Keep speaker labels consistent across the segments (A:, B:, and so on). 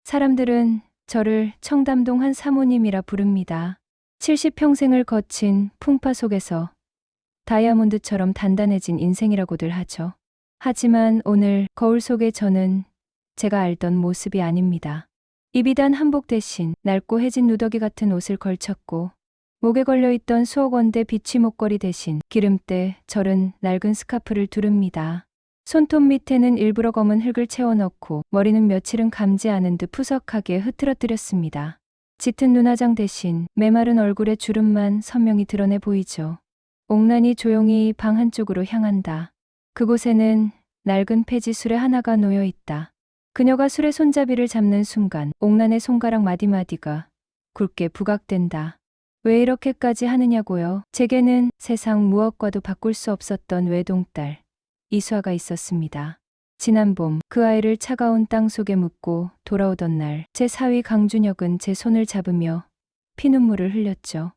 A: 사람들은 저를 청담동 한 사모님이라 부릅니다. 70평생을 거친 풍파 속에서 다이아몬드처럼 단단해진 인생이라고들 하죠. 하지만 오늘 거울 속의 저는 제가 알던 모습이 아닙니다. 이비단 한복 대신 낡고 해진 누더기 같은 옷을 걸쳤고 목에 걸려있던 수억 원대 비취 목걸이 대신 기름때 절은 낡은 스카프를 두릅니다. 손톱 밑에는 일부러 검은 흙을 채워넣고 머리는 며칠은 감지 않은 듯 푸석하게 흐트러뜨렸습니다. 짙은 눈화장 대신 메마른 얼굴의 주름만 선명히 드러내 보이죠. 옥란이 조용히 방 한쪽으로 향한다. 그곳에는 낡은 폐지 수레 하나가 놓여 있다. 그녀가 수레 손잡이를 잡는 순간 옥란의 손가락 마디마디가 굵게 부각된다. 왜 이렇게까지 하느냐고요? 제게는 세상 무엇과도 바꿀 수 없었던 외동딸 이수아가 있었습니다. 지난 봄 그 아이를 차가운 땅 속에 묻고 돌아오던 날 제 사위 강준혁은 제 손을 잡으며 피눈물을 흘렸죠.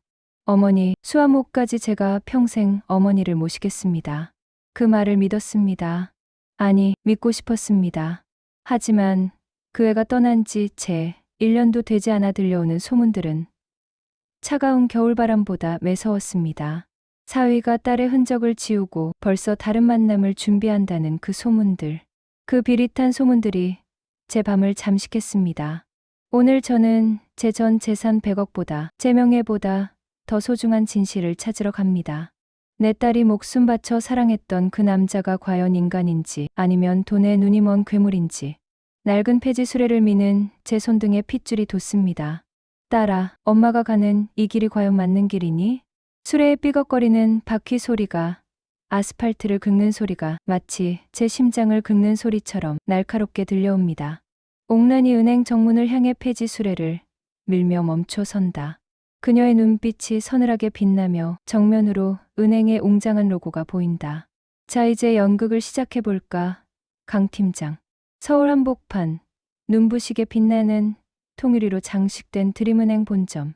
A: 어머니, 수아 목까지 제가 평생 어머니를 모시겠습니다. 그 말을 믿었습니다. 아니, 믿고 싶었습니다. 하지만 그 애가 떠난 지 채 1년도 되지 않아 들려오는 소문들은 차가운 겨울바람보다 매서웠습니다. 사위가 딸의 흔적을 지우고 벌써 다른 만남을 준비한다는 그 소문들. 그 비릿한 소문들이 제 밤을 잠식했습니다. 오늘 저는 제 전 재산 100억보다 제 명예보다 더 소중한 진실을 찾으러 갑니다. 내 딸이 목숨 바쳐 사랑했던 그 남자가 과연 인간인지 아니면 돈에 눈이 먼 괴물인지. 낡은 폐지 수레를 미는 제 손등에 핏줄이 돋습니다. 딸아, 엄마가 가는 이 길이 과연 맞는 길이니? 수레의 삐걱거리는 바퀴 소리가 아스팔트를 긁는 소리가 마치 제 심장을 긁는 소리처럼 날카롭게 들려옵니다. 옥란이 은행 정문을 향해 폐지 수레를 밀며 멈춰 선다. 그녀의 눈빛이 서늘하게 빛나며 정면으로 은행의 웅장한 로고가 보인다. 자, 이제 연극을 시작해볼까? 강 팀장. 서울 한복판, 눈부시게 빛나는 통유리로 장식된 드림은행 본점.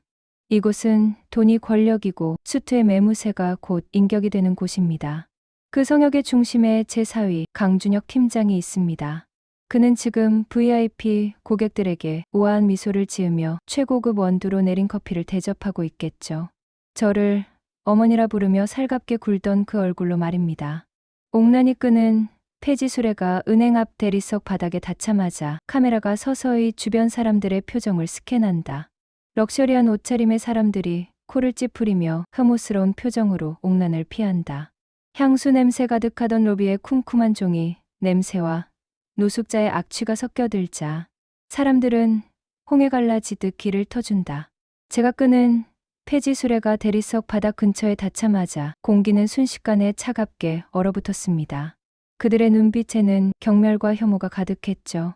A: 이곳은 돈이 권력이고 수트의 매무새가 곧 인격이 되는 곳입니다. 그 성역의 중심에 제 사위 강준혁 팀장이 있습니다. 그는 지금 VIP 고객들에게 우아한 미소를 지으며 최고급 원두로 내린 커피를 대접하고 있겠죠. 저를 어머니라 부르며 살갑게 굴던 그 얼굴로 말입니다. 옥란이 끄는 폐지 수레가 은행 앞 대리석 바닥에 닿자마자 카메라가 서서히 주변 사람들의 표정을 스캔한다. 럭셔리한 옷차림의 사람들이 코를 찌푸리며 혐오스러운 표정으로 옥란을 피한다. 향수 냄새 가득하던 로비의 쿰쿰한 종이 냄새와 노숙자의 악취가 섞여들자 사람들은 홍해 갈라지듯 길을 터준다. 제가 끄는 폐지 수레가 대리석 바닥 근처에 닿자마자 공기는 순식간에 차갑게 얼어붙었습니다. 그들의 눈빛에는 경멸과 혐오가 가득했죠.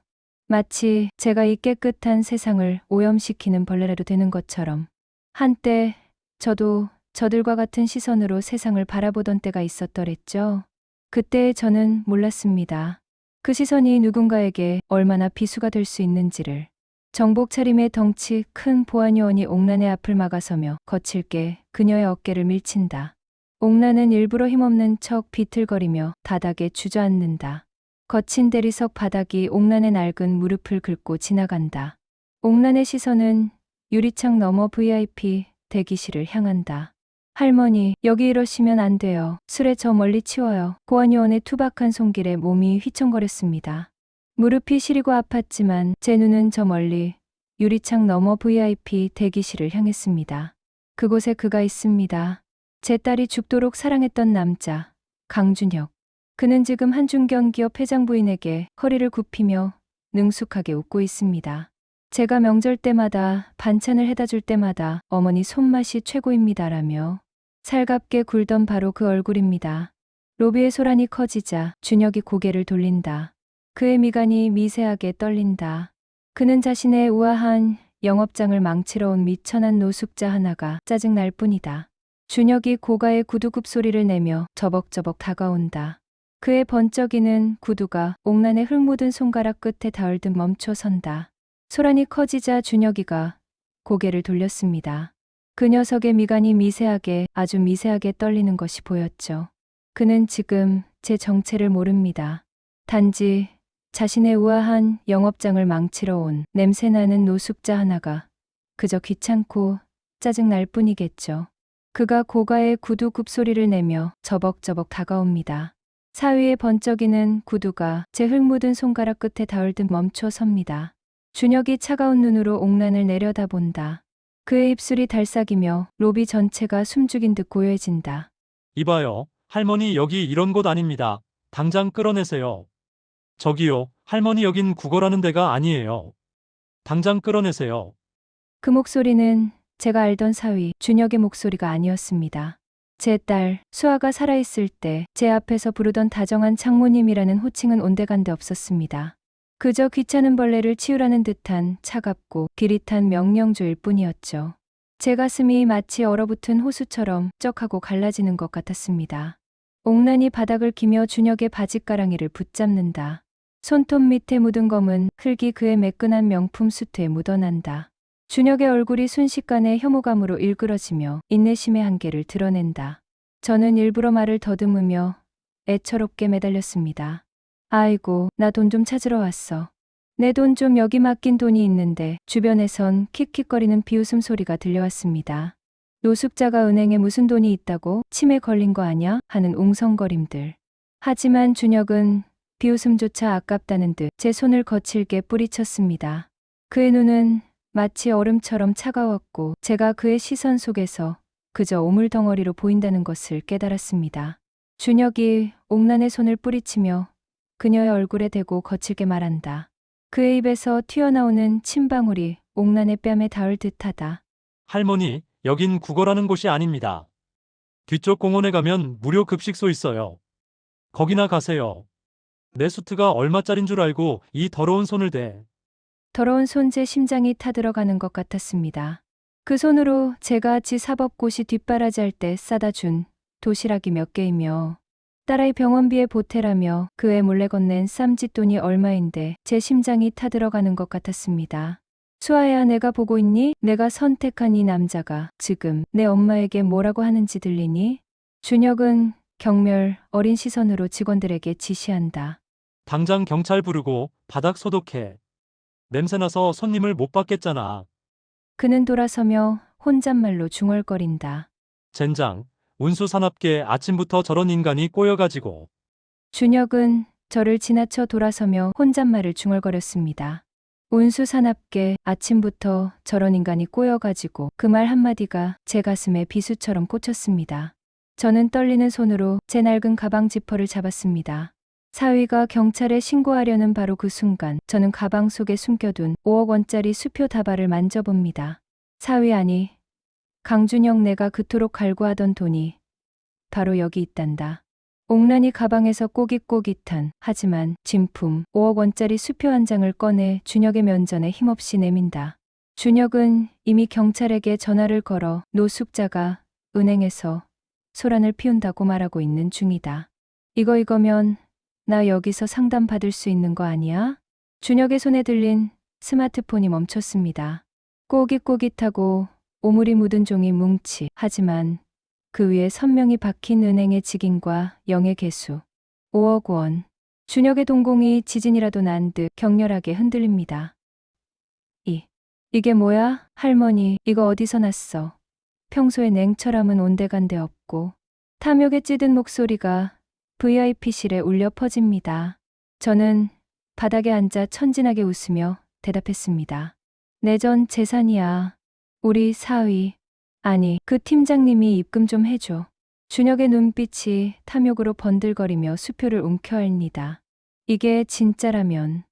A: 마치 제가 이 깨끗한 세상을 오염시키는 벌레라도 되는 것처럼. 한때 저도 저들과 같은 시선으로 세상을 바라보던 때가 있었더랬죠. 그때 저는 몰랐습니다. 그 시선이 누군가에게 얼마나 비수가 될 수 있는지를. 정복 차림의 덩치 큰 보안요원이 옥란의 앞을 막아서며 거칠게 그녀의 어깨를 밀친다. 옥란은 일부러 힘없는 척 비틀거리며 바닥에 주저앉는다. 거친 대리석 바닥이 옥란의 낡은 무릎을 긁고 지나간다. 옥란의 시선은 유리창 너머 VIP 대기실을 향한다. 할머니, 여기 이러시면 안 돼요. 술에 저 멀리 치워요. 보안요원의 투박한 손길에 몸이 휘청거렸습니다. 무릎이 시리고 아팠지만 제 눈은 저 멀리 유리창 너머 VIP 대기실을 향했습니다. 그곳에 그가 있습니다. 제 딸이 죽도록 사랑했던 남자, 강준혁. 그는 지금 한중경 기업 회장 부인에게 허리를 굽히며 능숙하게 웃고 있습니다. 제가 명절 때마다 반찬을 해다 줄 때마다 어머니 손맛이 최고입니다라며 살갑게 굴던 바로 그 얼굴입니다. 로비의 소란이 커지자 준혁이 고개를 돌린다. 그의 미간이 미세하게 떨린다. 그는 자신의 우아한 영업장을 망치러 온 미천한 노숙자 하나가 짜증날 뿐이다. 준혁이 고가의 구두굽 소리를 내며 저벅저벅 다가온다. 그의 번쩍이는 구두가 옥란의 흙 묻은 손가락 끝에 닿을 듯 멈춰 선다. 소란이 커지자 준혁이가 고개를 돌렸습니다. 그 녀석의 미간이 미세하게 아주 미세하게 떨리는 것이 보였죠. 그는 지금 제 정체를 모릅니다. 단지 자신의 우아한 영업장을 망치러 온 냄새나는 노숙자 하나가 그저 귀찮고 짜증날 뿐이겠죠. 그가 고가의 구두 굽소리를 내며 저벅저벅 다가옵니다. 사위의 번쩍이는 구두가 제 흙 묻은 손가락 끝에 닿을 듯 멈춰 섭니다. 준혁이 차가운 눈으로 옥란을 내려다본다. 그의 입술이 달싹이며 로비 전체가 숨죽인 듯 고요해진다.
B: 이봐요. 할머니 여기 이런 곳 아닙니다. 당장 끌어내세요. 저기요. 할머니 여긴 구걸하는 데가 아니에요. 당장 끌어내세요.
A: 그 목소리는 제가 알던 사위 준혁의 목소리가 아니었습니다. 제 딸 수아가 살아있을 때 제 앞에서 부르던 다정한 장모님이라는 호칭은 온데간데 없었습니다. 그저 귀찮은 벌레를 치우라는 듯한 차갑고 기릿한 명령조일 뿐이었죠. 제 가슴이 마치 얼어붙은 호수처럼 쩍하고 갈라지는 것 같았습니다. 옥란이 바닥을 기며 준혁의 바짓가랑이를 붙잡는다. 손톱 밑에 묻은 검은 흙이 그의 매끈한 명품 수트에 묻어난다. 준혁의 얼굴이 순식간에 혐오감으로 일그러지며 인내심의 한계를 드러낸다. 저는 일부러 말을 더듬으며 애처롭게 매달렸습니다. 아이고, 나 돈 좀 찾으러 왔어. 내 돈 좀 여기 맡긴 돈이 있는데 주변에선 킥킥거리는 비웃음 소리가 들려왔습니다. 노숙자가 은행에 무슨 돈이 있다고 치매 걸린 거 아냐? 하는 웅성거림들. 하지만 준혁은 비웃음조차 아깝다는 듯 제 손을 거칠게 뿌리쳤습니다. 그의 눈은 마치 얼음처럼 차가웠고 제가 그의 시선 속에서 그저 오물덩어리로 보인다는 것을 깨달았습니다. 준혁이 옥란의 손을 뿌리치며 그녀의 얼굴에 대고 거칠게 말한다. 그의 입에서 튀어나오는 침방울이 옥란의 뺨에 닿을 듯하다.
B: 할머니, 여긴 구걸하는 곳이 아닙니다. 뒤쪽 공원에 가면 무료 급식소 있어요. 거기나 가세요. 내 수트가 얼마짜린 줄 알고 이 더러운 손을 대.
A: 더러운 손 제 심장이 타들어가는 것 같았습니다. 그 손으로 제가 지 사법고시 뒷바라지 할 때 싸다 준 도시락이 몇 개이며 딸아이 병원비에 보태라며 그에 몰래 건넨 쌈짓돈이 얼마인데 제 심장이 타들어가는 것 같았습니다. 수아야, 내가 보고 있니? 내가 선택한 이 남자가 지금 내 엄마에게 뭐라고 하는지 들리니? 준혁은 경멸 어린 시선으로 직원들에게 지시한다.
B: 당장 경찰 부르고 바닥 소독해. 냄새나서 손님을 못 받겠잖아.
A: 그는 돌아서며 혼잣말로 중얼거린다.
B: 젠장, 운수산업계 아침부터 저런 인간이 꼬여가지고.
A: 준혁은 저를 지나쳐 돌아서며 혼잣말을 중얼거렸습니다. 운수산업계 아침부터 저런 인간이 꼬여가지고 그 말 한마디가 제 가슴에 비수처럼 꽂혔습니다. 저는 떨리는 손으로 제 낡은 가방 지퍼를 잡았습니다. 사위가 경찰에 신고하려는 바로 그 순간 저는 가방 속에 숨겨둔 5억 원짜리 수표 다발을 만져봅니다. 사위 아니, 강준혁 내가 그토록 갈구하던 돈이 바로 여기 있단다. 옥란이 가방에서 꼬깃꼬깃한 하지만 진품 5억 원짜리 수표 한 장을 꺼내 준혁의 면전에 힘없이 내민다. 준혁은 이미 경찰에게 전화를 걸어 노숙자가 은행에서 소란을 피운다고 말하고 있는 중이다. 이거면 나 여기서 상담 받을 수 있는 거 아니야? 준혁의 손에 들린 스마트폰이 멈췄습니다. 꼬깃꼬깃하고 오물이 묻은 종이 뭉치. 하지만 그 위에 선명히 박힌 은행의 직인과 영의 개수. 5억 원. 준혁의 동공이 지진이라도 난 듯 격렬하게 흔들립니다. 이게 뭐야? 할머니, 이거 어디서 났어? 평소에 냉철함은 온데간데 없고 탐욕에 찌든 목소리가 VIP실에 울려 퍼집니다. 저는 바닥에 앉아 천진하게 웃으며 대답했습니다. 내 전 재산이야. 우리 사위. 아니, 그 팀장님이 입금 좀 해줘. 준혁의 눈빛이 탐욕으로 번들거리며 수표를 움켜알니다. 이게 진짜라면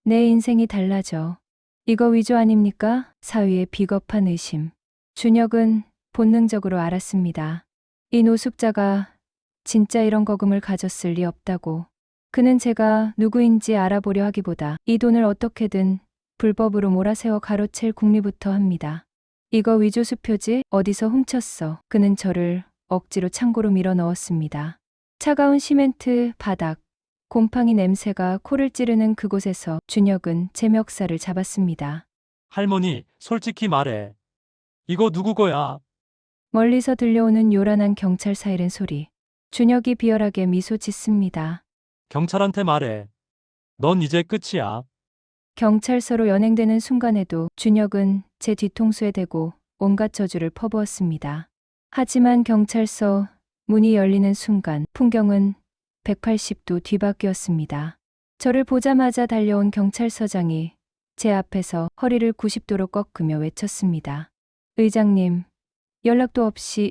A: 내 인생이 달라져. 이거 위조 아닙니까? 사위의 비겁한 의심. 준혁은 본능적으로 알았습니다. 이 노숙자가 진짜 이런 거금을 가졌을 리 없다고. 그는 제가 누구인지 알아보려 하기보다 이 돈을 어떻게든 불법으로 몰아세워 가로챌 궁리부터 합니다. 이거 위조 수표지? 어디서 훔쳤어? 그는 저를 억지로 창고로 밀어 넣었습니다. 차가운 시멘트 바닥, 곰팡이 냄새가 코를 찌르는 그곳에서 준혁은 제 멱살을 잡았습니다.
B: 할머니, 솔직히 말해. 이거 누구 거야?
A: 멀리서 들려오는 요란한 경찰 사이렌 소리. 준혁이 비열하게 미소 짓습니다.
B: 경찰한테 말해. 넌 이제 끝이야.
A: 경찰서로 연행되는 순간에도 준혁은 제 뒤통수에 대고 온갖 저주를 퍼부었습니다. 하지만 경찰서 문이 열리는 순간 풍경은 180도 뒤바뀌었습니다. 저를 보자마자 달려온 경찰서장이 제 앞에서 허리를 90도로 꺾으며 외쳤습니다. 의장님, 연락도 없이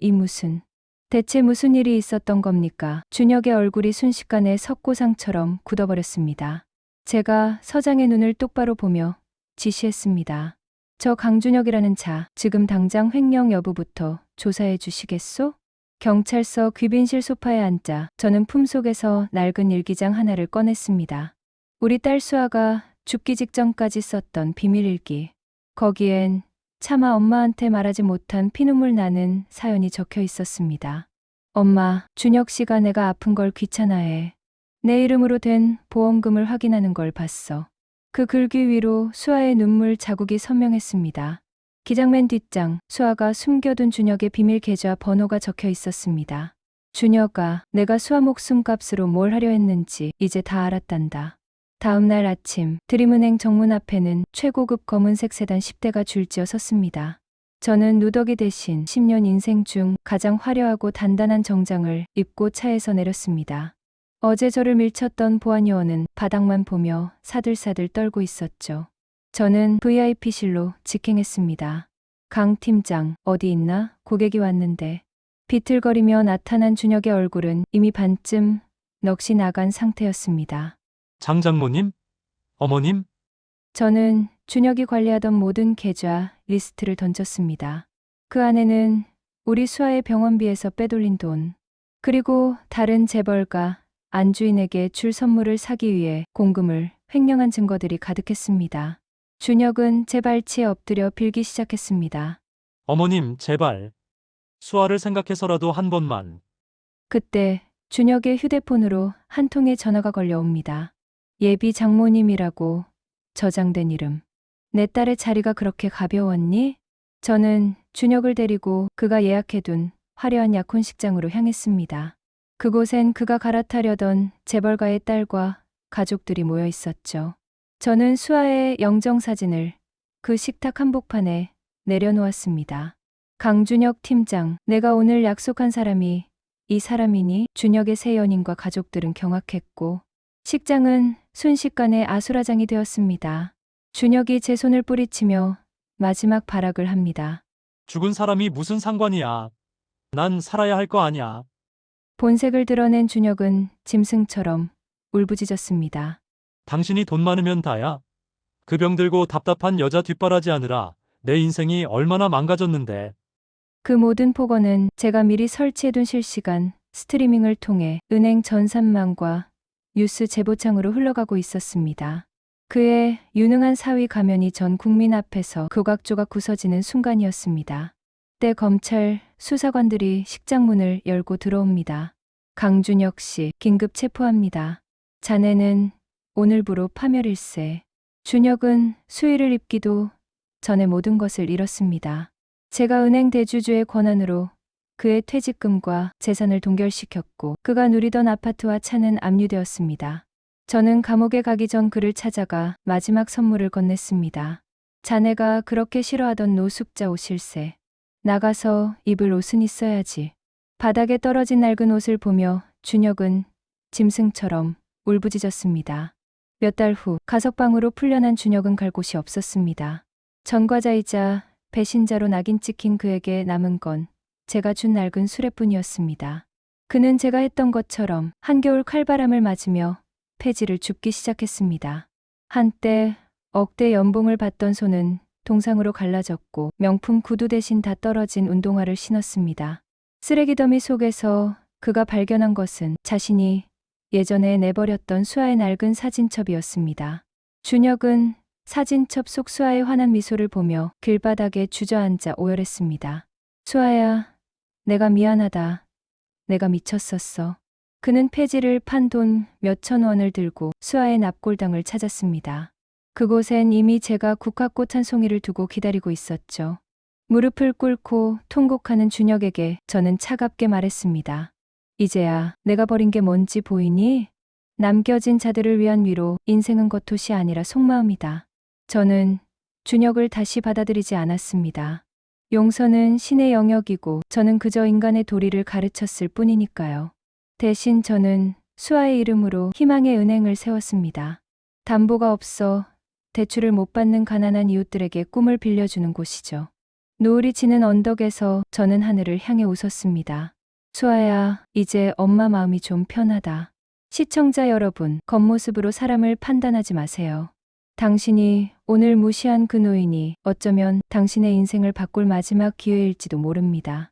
A: 대체 무슨 일이 있었던 겁니까? 준혁의 얼굴이 순식간에 석고상처럼 굳어버렸습니다. 제가 서장의 눈을 똑바로 보며 지시했습니다. 저 강준혁이라는 자, 지금 당장 횡령 여부부터 조사해 주시겠소? 경찰서 귀빈실 소파에 앉자 저는 품속에서 낡은 일기장 하나를 꺼냈습니다. 우리 딸 수아가 죽기 직전까지 썼던 비밀일기. 거기엔 차마 엄마한테 말하지 못한 피눈물 나는 사연이 적혀 있었습니다. 엄마, 준혁 씨가 내가 아픈 걸 귀찮아해. 내 이름으로 된 보험금을 확인하는 걸 봤어. 그 글귀 위로 수아의 눈물 자국이 선명했습니다. 기장 맨 뒷장, 수아가 숨겨둔 준혁의 비밀 계좌 번호가 적혀 있었습니다. 준혁아, 내가 수아 목숨값으로 뭘 하려 했는지 이제 다 알았단다. 다음 날 아침, 드림은행 정문 앞에는 최고급 검은색 세단 10대가 줄지어 섰습니다. 저는 누더기 대신 10년 인생 중 가장 화려하고 단단한 정장을 입고 차에서 내렸습니다. 어제 저를 밀쳤던 보안요원은 바닥만 보며 사들사들 떨고 있었죠. 저는 VIP실로 직행했습니다. 강 팀장, 어디 있나? 고객이 왔는데. 비틀거리며 나타난 준혁의 얼굴은 이미 반쯤 넋이 나간 상태였습니다.
B: 장 장모님? 어머님?
A: 저는 준혁이 관리하던 모든 계좌 리스트를 던졌습니다. 그 안에는 우리 수아의 병원비에서 빼돌린 돈, 그리고 다른 재벌가 안주인에게 줄 선물을 사기 위해 공금을 횡령한 증거들이 가득했습니다. 준혁은 제 발치에 엎드려 빌기 시작했습니다.
B: 어머님, 제발. 수아를 생각해서라도 한 번만.
A: 그때 준혁의 휴대폰으로 한 통의 전화가 걸려옵니다. 예비 장모님이라고 저장된 이름. 내 딸의 자리가 그렇게 가벼웠니? 저는 준혁을 데리고 그가 예약해둔 화려한 약혼식장으로 향했습니다. 그곳엔 그가 갈아타려던 재벌가의 딸과 가족들이 모여 있었죠. 저는 수아의 영정사진을 그 식탁 한복판에 내려놓았습니다. 강준혁 팀장, 내가 오늘 약속한 사람이 이 사람이니? 준혁의 새 연인과 가족들은 경악했고 식장은 순식간에 아수라장이 되었습니다. 준혁이 제 손을 뿌리치며 마지막 발악을 합니다.
B: 죽은 사람이 무슨 상관이야. 난 살아야 할 거 아니야.
A: 본색을 드러낸 준혁은 짐승처럼 울부짖었습니다.
B: 당신이 돈 많으면 다야. 그 병 들고 답답한 여자 뒷바라지 하느라 내 인생이 얼마나 망가졌는데.
A: 그 모든 폭언은 제가 미리 설치해둔 실시간 스트리밍을 통해 은행 전산망과 뉴스 제보창으로 흘러가고 있었습니다. 그의 유능한 사위 가면이 전 국민 앞에서 조각조각 부서지는 순간이었습니다. 때 검찰 수사관들이 식장 문을 열고 들어옵니다. 강준혁 씨, 긴급 체포합니다. 자네는 오늘부로 파멸일세. 준혁은 수의를 입기도 전에 모든 것을 잃었습니다. 제가 은행 대주주의 권한으로 그의 퇴직금과 재산을 동결시켰고 그가 누리던 아파트와 차는 압류되었습니다. 저는 감옥에 가기 전 그를 찾아가 마지막 선물을 건넸습니다. 자네가 그렇게 싫어하던 노숙자 옷일세. 나가서 입을 옷은 있어야지. 바닥에 떨어진 낡은 옷을 보며 준혁은 짐승처럼 울부짖었습니다. 몇 달 후 가석방으로 풀려난 준혁은 갈 곳이 없었습니다. 전과자이자 배신자로 낙인 찍힌 그에게 남은 건 제가 준 낡은 수레뿐이었습니다. 그는 제가 했던 것처럼 한겨울 칼바람을 맞으며 폐지를 줍기 시작했습니다. 한때 억대 연봉을 받던 손은 동상으로 갈라졌고 명품 구두 대신 다 떨어진 운동화를 신었습니다. 쓰레기 더미 속에서 그가 발견한 것은 자신이 예전에 내버렸던 수아의 낡은 사진첩이었습니다. 준혁은 사진첩 속 수아의 환한 미소를 보며 길바닥에 주저앉아 오열했습니다. 수아야, 내가 미안하다. 내가 미쳤었어. 그는 폐지를 판 돈 몇천 원을 들고 수아의 납골당을 찾았습니다. 그곳엔 이미 제가 국화꽃 한 송이를 두고 기다리고 있었죠. 무릎을 꿇고 통곡하는 준혁에게 저는 차갑게 말했습니다. 이제야 내가 버린 게 뭔지 보이니? 남겨진 자들을 위한 위로, 인생은 겉옷이 아니라 속마음이다. 저는 준혁을 다시 받아들이지 않았습니다. 용서는 신의 영역이고 저는 그저 인간의 도리를 가르쳤을 뿐이니까요. 대신 저는 수아의 이름으로 희망의 은행을 세웠습니다. 담보가 없어 대출을 못 받는 가난한 이웃들에게 꿈을 빌려주는 곳이죠. 노을이 지는 언덕에서 저는 하늘을 향해 웃었습니다. 수아야, 이제 엄마 마음이 좀 편하다. 시청자 여러분, 겉모습으로 사람을 판단하지 마세요. 당신이 오늘 무시한 그 노인이 어쩌면 당신의 인생을 바꿀 마지막 기회일지도 모릅니다.